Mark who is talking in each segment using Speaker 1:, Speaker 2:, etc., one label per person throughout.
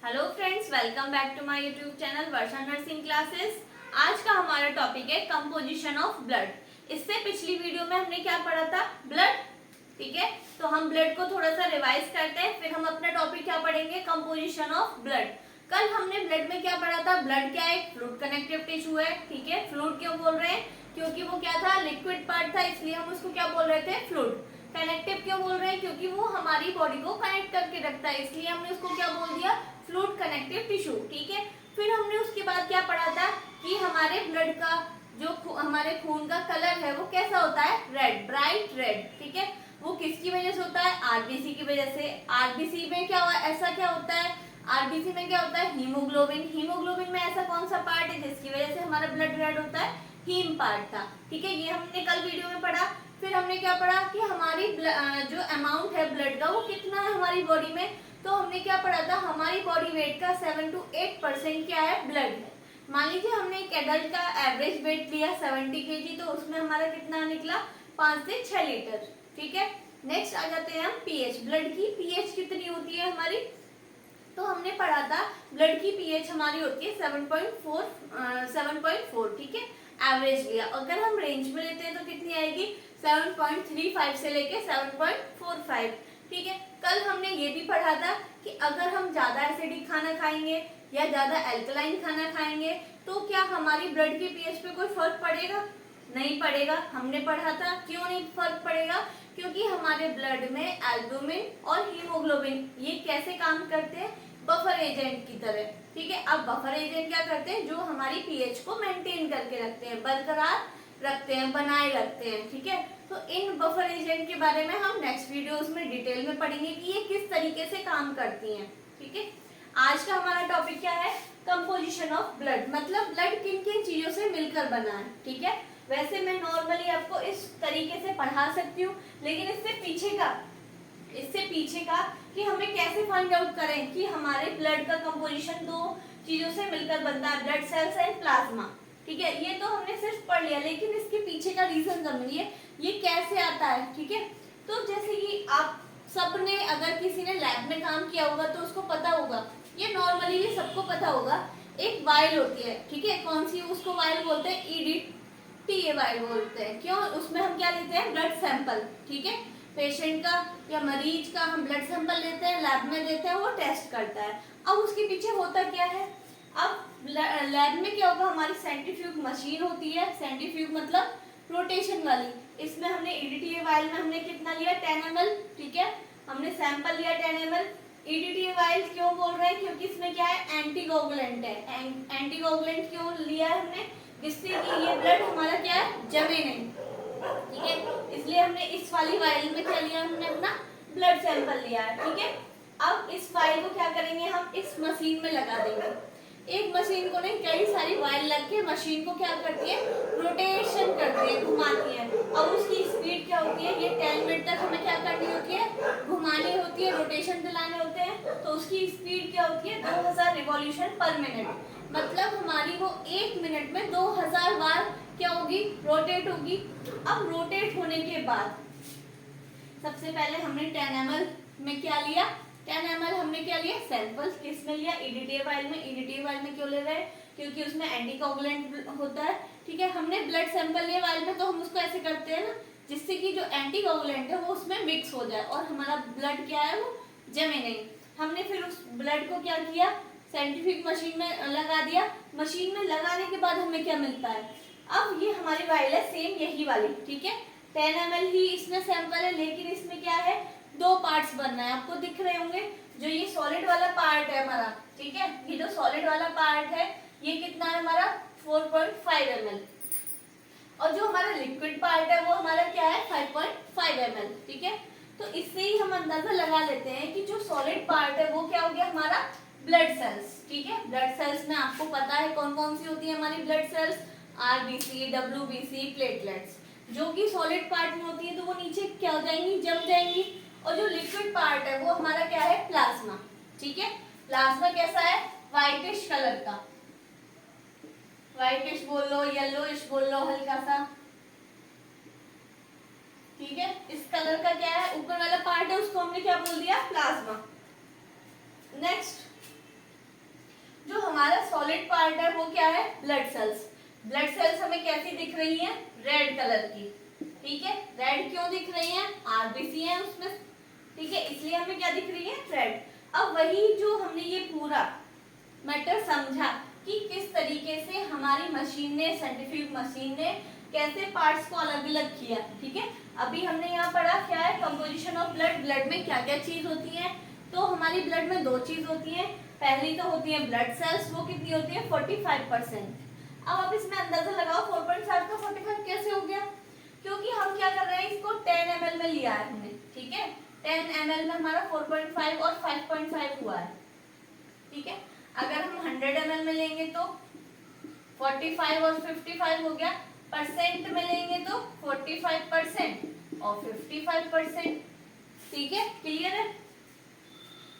Speaker 1: Hello friends, welcome back to my YouTube channel Varsha nursing classes. आज का हमारा topic है कंपोजिशन ऑफ ब्लड। इससे पिछली वीडियो में हमने क्या पढ़ा था? ब्लड। ठीक है, तो हम ब्लड को थोड़ा सा रिवाइज करते हैं, फिर हम अपना टॉपिक क्या पढ़ेंगे? Composition of blood. कल हमने ब्लड में क्या पढ़ा था? ब्लड क्या है? फ्लूइड कनेक्टिव टिश्यू है। ठीक है, फ्लूइड क्यों बोल रहे हैं? क्योंकि वो क्या था? लिक्विड पार्ट था, इसलिए हम उसको क्या बोल रहे थे? फ्लूइड। कनेक्टिव क्यों बोल रहे हैं? क्योंकि वो हमारी बॉडी को कनेक्ट करके रखता है, इसलिए हमने उसको क्या बोल दिया? Fluid connective tissue. ठीक है, फिर हमने उसके बाद क्या पढ़ा था कि हमारे ब्लड का जो हमारे खून का कलर है वो कैसा होता है? Red, bright red. ठीक है, वो किसकी वजह से होता है? आरबीसी की वजह से। आरबीसी में क्या हुआ? ऐसा क्या होता है? आरबीसी में क्या होता है? हीमोग्लोबिन। हीमोग्लोबिन में ऐसा कौन सा पार्ट है जिसकी वजह से हमारा ब्लड रेड होता है? हीम पार्ट था। ठीक है, ये हमने कल वीडियो में पढ़ा। फिर हमने क्या पढ़ा कि हमारी जो अमाउंट है ब्लड का वो कितना है हमारी बॉडी में? तो हमने क्या पढ़ा था? हमारी बॉडी वेट का 7 to 8% क्या है? ब्लड है। मान लीजिए हमने एक एडल्ट का एवरेज वेट लिया 70 kg, तो उसमें हमारा कितना निकला? 5 से 6 लीटर। ठीक है, नेक्स्ट आ जाते हैं हम पीएच। ब्लड की पीएच कितनी होती है हमारी? तो हमने पढ़ा था ब्लड की पीएच हमारी होती है 7.4। ठीक है, एवरेज लिया। अगर हम रेंज में लेते हैं तो कितनी आएगी? 7.35 से लेके 7.45। ठीक है, कल हमने ये भी पढ़ा था कि अगर हम ज्यादा एसिडिक खाना खाएंगे या ज्यादा एल्कलाइन खाना खाएंगे तो क्या हमारी ब्लड की पीएच पे कोई फर्क पड़ेगा? नहीं पड़ेगा। हमने पढ़ा था क्यों नहीं फर्क पड़ेगा? क्योंकि हमारे ब्लड में एल्बुमिन और हीमोग्लोबिन ये कैसे काम करते हैं? बफर एजेंट की तरह। ठीक है, अब बफर एजेंट क्या करते हैं? जो हमारी पीएच को मेंटेन करके रखते हैं, बरकरार रखते हैं, बनाए रखते हैं। ठीक है, तो इन बफर एजेंट के बारे में हम नेक्स्ट वीडियोस में डिटेल में पढ़ेंगे कि ये किस तरीके से काम करती हैं। ठीक है, आज का हमारा टॉपिक क्या है? Composition of blood. मतलब ब्लड किन किन चीजों से मिलकर बना है। ठीक है, वैसे मैं नॉर्मली आपको इस तरीके से पढ़ा सकती हूँ, लेकिन इससे पीछे का कि हमें कैसे फाइंड आउट करें कि हमारे ब्लड का कंपोजिशन दो चीजों से मिलकर बनता है, ब्लड सेल्स एंड प्लाज्मा। ठीक है, ये तो हमने सिर्फ पढ़ लिया, लेकिन इसके पीछे का रीजन समझिए, ये कैसे आता है। ठीक है, तो जैसे कि आप सबने अगर किसी ने लैब में काम किया होगा तो उसको पता होगा, ये नॉर्मली ये सबको पता होगा, एक वाइल होती है। ठीक है, कौन सी? उसको वाइल बोलते हैं ईडीटीए वाइल बोलते हैं। क्यों? उसमें हम क्या लेते हैं? Blood sample. ठीक है, पेशेंट का या मरीज का हम ब्लड सैंपल लेते हैं, लैब में देते हैं, वो टेस्ट करता है। अब उसके पीछे होता क्या है? अब लैब में क्या होगा? हमारी सेंट्रीफ्यूज मशीन होती है। सेंट्रीफ्यूज मतलब रोटेशन वाली। इसमें हमने ईडीटीए वाइल में हमने कितना लिया? 10 ml। ठीक है, हमने सैंपल लिया 10 ml। ईडीटीए वाइल क्यों बोल रहे हैं? क्योंकि इसमें क्या है? एंटीकोगुलेंट है। एंटीकोगुलेंट क्यों लिया है हमने? जिससे कि ये ब्लड हमारा क्या है? जमे नहीं। ठीक है, इसलिए हमने इस वाली वाइल में क्या लिया? हमने अपना ब्लड सैंपल लिया है। ठीक है, अब इस वाइल को क्या करेंगे? हम इस मशीन में लगा देंगे। एक मशीन को नहीं, कई सारी वाइल लग के मशीन को क्या करती है? रोटेशन करती है, घुमाती है। अब उसकी स्पीड क्या होती है? ये 10 मिनट तक हमें क्या करनी होती है? घुमानी होती है, रोटेशन दिलाने होते हैं। तो उसकी स्पीड क्या होती है? 2000 रिवॉल्यूशन पर मिनट। मतलब हमारी वो 1 मिनट में 2000 बार क्या होगी? रोटेट होगी। अब रोटेट होने के बाद सबसे पहले हमने 10 ml में क्या लिया? 10 ml हमने क्या लिया? सैंपल। किस में लिया? ईडीटीए वाइल में। ईडीटीए वाइल में क्यों ले रहे हैं? क्योंकि उसमें एंटीकोगुलेंट होता है। ठीक है, हमने ब्लड सैंपल लिया वाइल में, तो हम उसको ऐसे करते हैं ना जिससे कि जो एंटीकोगुलेंट है वो उसमें मिक्स हो जाए और हमारा ब्लड क्या है? वो जमे नहीं। हमने फिर उस ब्लड को क्या किया? साइंटिफिक मशीन में लगा दिया। मशीन में लगाने के बाद हमें क्या मिलता है? अब ये हमारी वाइल है, सेम यही वाली। ठीक है, 10 ml ही इसमें सैंपल है, लेकिन इसमें क्या है? दो पार्ट्स बनना है। आपको दिख रहे होंगे जो ये सॉलिड वाला पार्ट है हमारा। ठीक है, ये जो सॉलिड वाला पार्ट है ये कितना है हमारा? 4.5 ml। और जो हमारा लिक्विड पार्ट है वो हमारा क्या है? 5.5 ml। ठीक है, तो इससे ही हम अंदाजा लगा लेते हैं कि जो सॉलिड पार्ट है वो क्या हो गया? हमारा ब्लड सेल्स। ठीक है, ब्लड सेल्स में आपको पता है कौन कौन सी होती है हमारी blood cells? RBC, WBC, platelets. जो कि सॉलिड पार्ट में होती है तो वो नीचे क्या हो जाएंगी? जम जाएंगी। और जो लिक्विड पार्ट है वो हमारा क्या है? प्लाज्मा। ठीक है, प्लाज्मा कैसा है? व्हाइटिश कलर का। व्हाइटिश बोल लो, येलोइश बोल लो, हल्का सा। ठीक है, इस कलर का क्या है? ऊपर वाला पार्ट है उसको हमने क्या बोल दिया? प्लाज्मा। नेक्स्ट हमारा सॉलिड पार्ट है वो क्या है, ब्लड सेल्स। ब्लड सेल्स हमें कैसी दिख रही है, रेड कलर की, ठीक है। रेड क्यों दिख रही है, आरबीसी है उसमें, ठीक है, इसलिए हमें क्या दिख रही है, रेड। अब वही जो हमने ये पूरा मैटर समझा कि किस तरीके से हमारी मशीन ने, साइंटिफिक मशीन ने कैसे पार्ट्स को अलग अलग किया, ठीक है। अभी हमने यहाँ पढ़ा क्या है, कंपोजिशन ऑफ ब्लड, ब्लड में क्या क्या चीज होती है। तो हमारी ब्लड में दो चीज होती है, पहली तो होती है ब्लड सेल्स, वो कितनी होती है 45%। अब आप इसमें अंदाजा लगाओ 4.5 का 45 कैसे हो गया, क्योंकि हम क्या कर रहे हैं, इसको 10 ml में लिया है हमने, ठीक है। 10 ml में हमारा 4.5 और 5.5 हुआ है, ठीक है। अगर हम 100 ml में लेंगे तो 45 और 55 हो गया, परसेंट में लेंगे तो 45% और 55%, ठीक है, क्लियर है।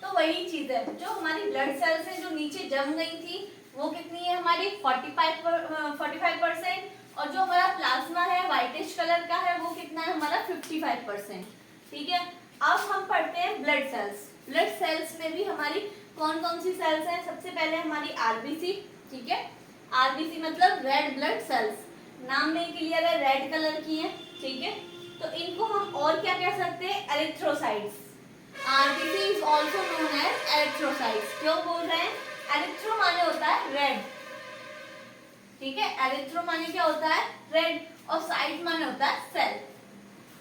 Speaker 1: तो वही चीज है, जो हमारी ब्लड सेल्स है जो नीचे जम गई थी वो कितनी है हमारी 45%, और जो हमारा प्लाज्मा है व्हाइटिश कलर का है वो कितना है हमारा 55%, ठीक है। अब हम पढ़ते हैं ब्लड सेल्स। ब्लड सेल्स में भी हमारी कौन कौन सी सेल्स हैं, सबसे पहले हमारी आरबीसी, ठीक है। आरबीसी मतलब रेड ब्लड सेल्स, नाम में क्लियर है, रेड कलर की है, ठीक है। तो इनको हम और क्या कह सकते हैं, erythrocytes. RBC is also known as erythrocytes. क्यों बोल रहे हैं, एरिथ्रो माने होता है रेड, ठीक है। एरिथ्रो माने क्या होता है, रेड, और साइट माने होता है सेल,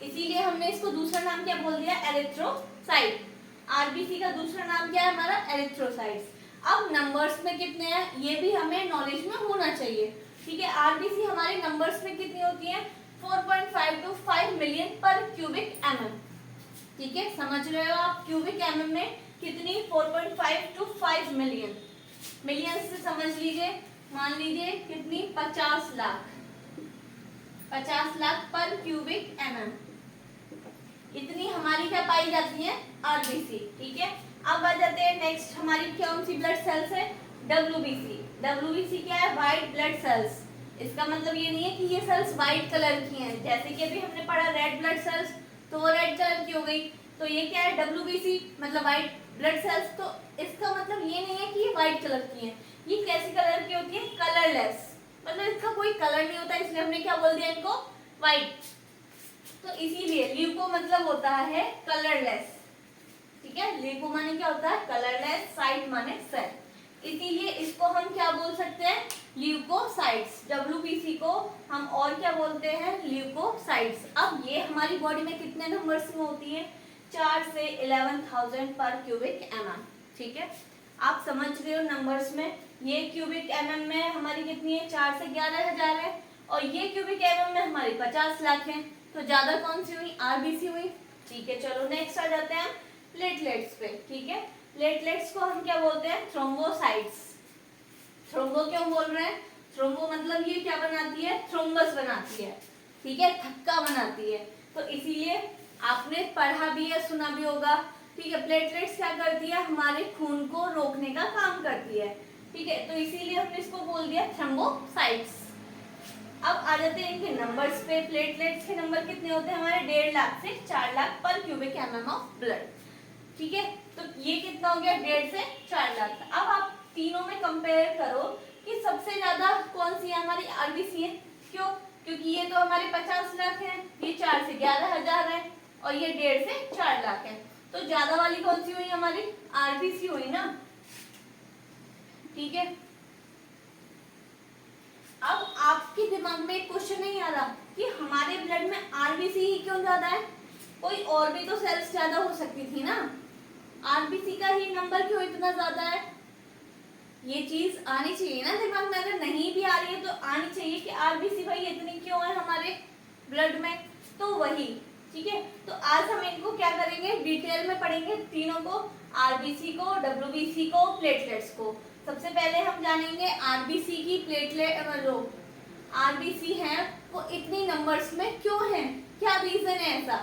Speaker 1: इसीलिए हमने इसको दूसरा नाम क्या बोल दिया, एरिथ्रोसाइट। आरबीसी का दूसरा नाम क्या है हमारा, एरिथ्रोसाइट्स। अब नंबर्स में कितने हैं ये भी हमें नॉलेज में होना चाहिए, ठीक है। आरबीसी हमारे नंबर्स में कितनी होती है, 4.5 to 5 मिलियन पर क्यूबिक एमएम, ठीक है। समझ रहे हो आप, क्यूबिक एमएम में कितनी, 4.5 to 5 मिलियन, मिलियन से समझ लीजिए, मान लीजिए कितनी, 50 लाख, 50 लाख पर क्यूबिक एमएम, इतनी हमारी क्या पाई जाती है, आरबीसी, ठीक है। अब आ जाते हैं नेक्स्ट, हमारी कौन सी ब्लड सेल्स है, डब्ल्यूबीसी। डब्ल्यूबीसी क्या है, व्हाइट ब्लड सेल्स। इसका मतलब ये नहीं है कि ये सेल्स व्हाइट कलर की हैं, जैसे कि अभी हमने पढ़ा रेड ब्लड सेल्स तो वो रेड कलर की हो गई, तो ये क्या है, डब्ल्यूबीसी मतलब व्हाइट ब्लड सेल्स। तो इसका मतलब ये नहीं है कि ये व्हाइट कलर की है, ये कैसी कलर की होती है, कलरलेस, मतलब इसका कोई कलर नहीं होता, इसलिए हमने क्या बोल दिया इनको, व्हाइट। तो इसीलिए ल्यूको मतलब होता है कलरलेस, ठीक है। ल्यूको माने क्या होता है, कलरलेस, साइट माने सेल, इसीलिए इसको हम क्या बोल सकते हैं, ल्यूकोसाइट्स। डब्ल्यूबीसी को हम और क्या बोलते हैं, ल्यूकोसाइट्स। अब ये हमारी बॉडी में कितने नंबर्स में होती है, 4 से 11,000 पर क्यूबिक एमएम, ठीक है। आप समझ रहे हो नंबर्स में, ये क्यूबिक एमएम में हमारी कितनी है, 4 से 11,000 है, और ये क्यूबिक एमएम में हमारी 50 लाख है, तो ज्यादा कौन सी हुई, आरबीसी हुई, ठीक है। चलो नेक्स्ट आ जाते हैं प्लेटलेट्स पे, ठीक है। प्लेटलेट्स को हम क्या बोलते हैं, थ्रोम्बोसाइट्स। थ्रोम्बो क्यों बोल रहे हैं, थ्रोम्बो मतलब ये क्या बनाती है, थ्रोम्बस बनाती है, ठीक है, थक्का बनाती है, तो इसीलिए आपने पढ़ा भी है, सुना भी होगा, ठीक है। प्लेटलेट्स क्या करती है, हमारे खून को रोकने का काम करती है, ठीक है, तो इसीलिए हमने इसको बोल दिया थ्रोम्बोसाइट्स। अब आ जाते हैं इनके नंबर्स पे। प्लेटलेट्स के नंबर कितने होते हैं हमारे, 1.5 लाख से 4 लाख पर क्यूबिक एमएम ऑफ ब्लड, ठीक है। तो ये कितना हो गया, 1.5 से 4 लाख। अब आप तीनों में कंपेयर करो कि सबसे ज्यादा कौन सी है हमारी, आरबीसी है। क्यों, क्योंकि ये तो हमारे 50 लाख है, ये 4 से 11,000 है, और ये 1.5 से 4 लाख है, तो ज्यादा वाली कौन सी हुई हमारी, आरबीसी हुई ना, ठीक है। अब आपके दिमाग में एक क्वेश्चन नहीं आ रहा कि हमारे ब्लड में आरबीसी ही क्यों ज्यादा है, कोई और भी तो सेल्स ज्यादा हो सकती थी ना, आरबीसी का ही नंबर क्यों इतना ज्यादा है, ये चीज आनी चाहिए ना दिमाग में। अगर नहीं भी आ रही है तो आनी चाहिए कि आरबीसी भाई इतनी क्यों है हमारे ब्लड में, तो वही, ठीक है। तो आज हम इनको क्या करेंगे, डिटेल में पढ़ेंगे तीनों को, आरबीसी को, डब्ल्यूबीसी को, प्लेटलेट्स को। सबसे पहले हम जानेंगे आरबीसी की, प्लेटलेट जो आरबीसी है वो इतनी नंबर्स में क्यों है, क्या रीजन है ऐसा,